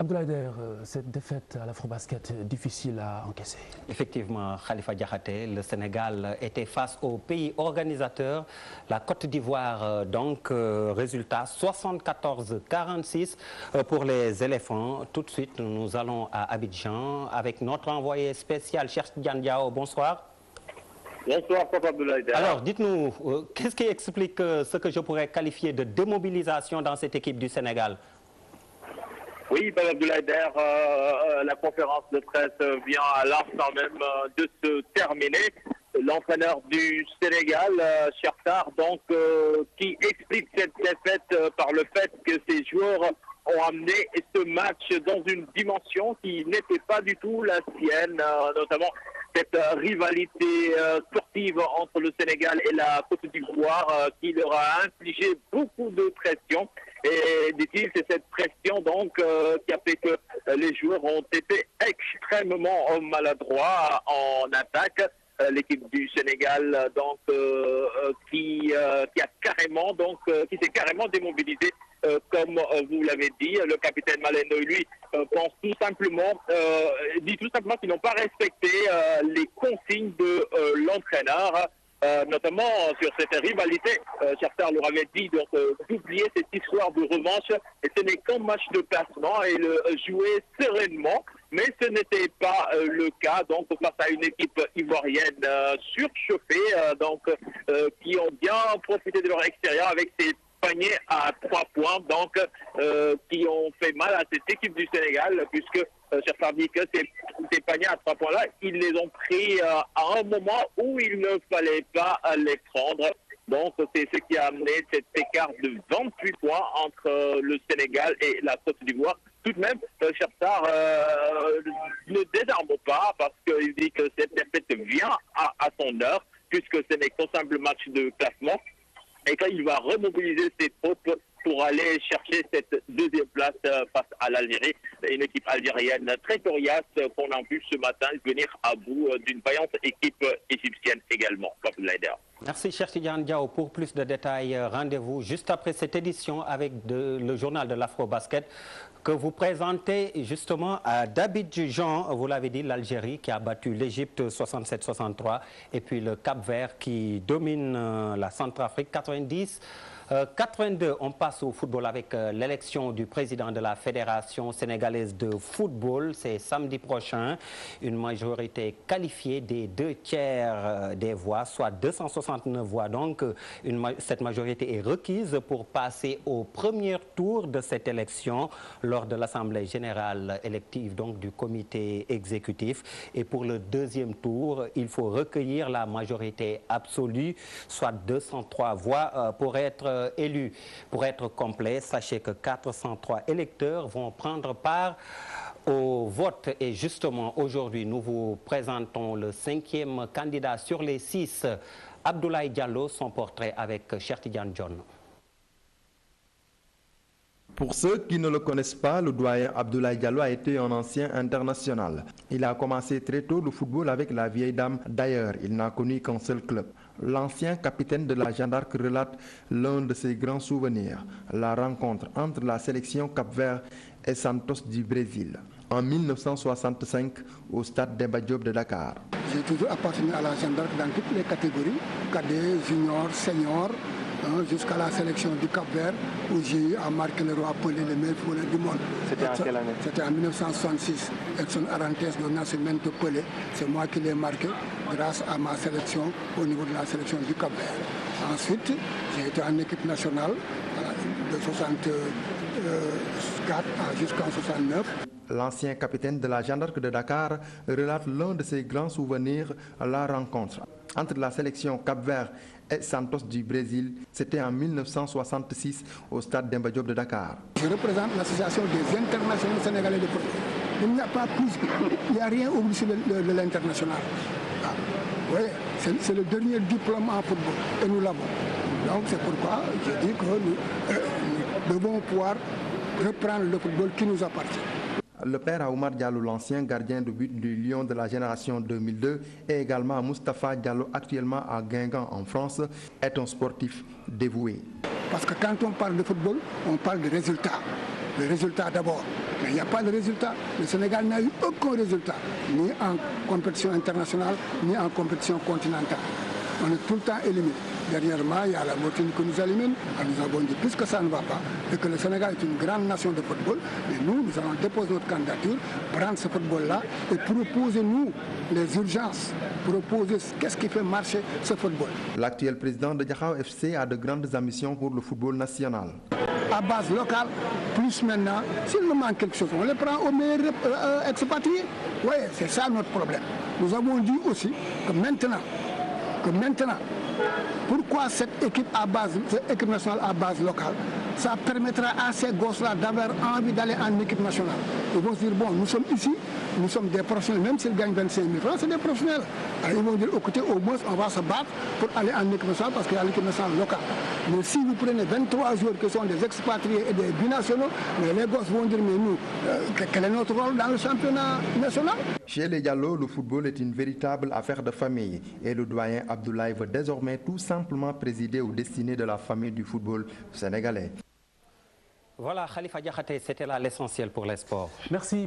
Abdoulaye Der, cette défaite à l'Afrobasket difficile à encaisser. Effectivement, Khalifa Diakhaté, le Sénégal était face au pays organisateur, la Côte d'Ivoire. Donc, résultat 74-46 pour les éléphants. Tout de suite, nous allons à Abidjan avec notre envoyé spécial, Cheikh Tidiane Diao. Bonsoir. Bonsoir, Papa Abdoulaye Der. Alors, dites-nous, qu'est-ce qui explique ce que je pourrais qualifier de démobilisation dans cette équipe du Sénégal? Oui, Papa Abdoulaye Der, la conférence de presse vient à l'instant même de se terminer. L'entraîneur du Sénégal, Chertar, donc, qui explique cette défaite par le fait que ses joueurs ont amené ce match dans une dimension qui n'était pas du tout la sienne, notamment cette rivalité sportive entre le Sénégal et la Côte d'Ivoire qui leur a infligé beaucoup de pression. Et dit-il, c'est cette pression donc qui a fait que les joueurs ont été extrêmement maladroits en attaque. L'équipe du Sénégal donc qui s'est carrément démobilisée. Comme vous l'avez dit, le capitaine Maleno, lui, pense tout simplement, dit tout simplement qu'ils n'ont pas respecté les consignes de l'entraîneur, notamment sur cette rivalité. Chertar leur avait dit d'oublier cette histoire de revanche, et ce n'est qu'un match de placement et le jouer sereinement. Mais ce n'était pas le cas, donc face à une équipe ivoirienne surchauffée, qui ont bien profité de leur extérieur avec ces paniers à 3 points, donc qui ont fait mal à cette équipe du Sénégal, puisque Chertar dit que ces paniers à 3 points-là, ils les ont pris à un moment où il ne fallait pas les prendre. Donc c'est ce qui a amené cet écart de 28 points entre le Sénégal et la Côte d'Ivoire. Tout de même, Chertar ne désarme pas parce qu'il dit que cette défaite vient à son heure, puisque ce n'est qu'un simple match de classement, et qu'il va remobiliser ses troupes pour aller chercher cette deuxième place face à l'Algérie. Une équipe algérienne très coriace qu'on a vu ce matin venir à bout d'une vaillante équipe égyptienne également. Merci, Cheikh Tidiane Diao. Pour plus de détails, rendez-vous juste après cette édition avec le journal de l'Afrobasket que vous présentez justement à d'Abidjan. Vous l'avez dit, l'Algérie qui a battu l'Égypte 67-63 et puis le Cap-Vert qui domine la Centrafrique 90-82. On passe au football avec l'élection du président de la Fédération sénégalaise de football. C'est samedi prochain. Une majorité qualifiée des 2/3 des voix, soit 269 voix. Donc, cette majorité est requise pour passer au premier tour de cette élection lors de l'Assemblée générale élective donc, du comité exécutif. Et pour le deuxième tour, il faut recueillir la majorité absolue, soit 203 voix pour être élu. Pour être complet, sachez que 403 électeurs vont prendre part au vote. Et justement, aujourd'hui, nous vous présentons le 5e candidat sur les 6, Abdoulaye Diallo, son portrait avec Cheikh Tidiane Dione. Pour ceux qui ne le connaissent pas, le doyen Abdoulaye Diallo a été un ancien international. Il a commencé très tôt le football avec la vieille dame. D'ailleurs, il n'a connu qu'un seul club. L'ancien capitaine de la Jeanne d'Arc relate l'un de ses grands souvenirs, la rencontre entre la sélection Cap-Vert et Santos du Brésil, en 1965 au stade Demba Diop de Dakar. J'ai toujours appartenu à la Jeanne d'Arc dans toutes les catégories, cadets, juniors, seniors, jusqu'à la sélection du Cap-Vert où j'ai eu à marquer le roi Pelé, le meilleur footballeur du monde. C'était en quelle année? C'était en 1966. Edson Arantes, le Nascimento Pelé. C'est moi qui l'ai marqué grâce à ma sélection au niveau de la sélection du Cap-Vert. Ensuite, j'ai été en équipe nationale de 64 jusqu'en 69. L'ancien capitaine de la Jeanne d'Arc de Dakar relate l'un de ses grands souvenirs, la rencontre entre la sélection Cap-Vert et Santos du Brésil. C'était en 1966 au stade Demba Diop de Dakar. Je représente l'association des internationaux sénégalais de football. Il n'y a pas plus, il n'y a rien au-dessus de l'international. Ah, oui, c'est le dernier diplôme en football et nous l'avons. Donc c'est pourquoi je dis que nous devons pouvoir reprendre le football qui nous appartient. Le père à Oumar Diallo, l'ancien gardien de but du Lion de la génération 2002, et également à Moustapha Diallo, actuellement à Guingamp en France, est un sportif dévoué. Parce que quand on parle de football, on parle de résultats. Le résultat d'abord. Mais il n'y a pas de résultat. Le Sénégal n'a eu aucun résultat, ni en compétition internationale, ni en compétition continentale. On est tout le temps éliminé. Dernièrement, il y a la Mauritanie qui nous élimine. Nous avons dit puisque ça ne va pas et que le Sénégal est une grande nation de football, mais nous allons déposer notre candidature, prendre ce football-là et proposer, nous, les urgences, proposer qu'est-ce qui fait marcher ce football. L'actuel président de Diakhao FC a de grandes ambitions pour le football national. À base locale, plus maintenant, s'il nous manque quelque chose, on les prend aux meilleurs expatriés. Oui, c'est ça notre problème. Nous avons dit aussi que maintenant, pourquoi cette équipe nationale à base locale, ça permettra à ces gosses-là d'avoir envie d'aller en équipe nationale. Ils vont se dire, bon, nous sommes ici, nous sommes des professionnels, même s'ils gagnent 25 000 francs, c'est des professionnels. Alors ils vont dire, écoutez, au moins, on va se battre pour aller en équipe nationale parce qu'il y a l'équipe nationale locale. Mais si vous prenez 23 joueurs qui sont des expatriés et des binationaux, mais les gosses vont dire, mais nous, quel est notre rôle dans le championnat national? Chez les Diallo, le football est une véritable affaire de famille et le doyen Abdoulaye veut désormais tout simplement présider aux destinées de la famille du football sénégalais. Voilà, Khalifa Diakhaté, c'était là l'essentiel pour les sports. Merci.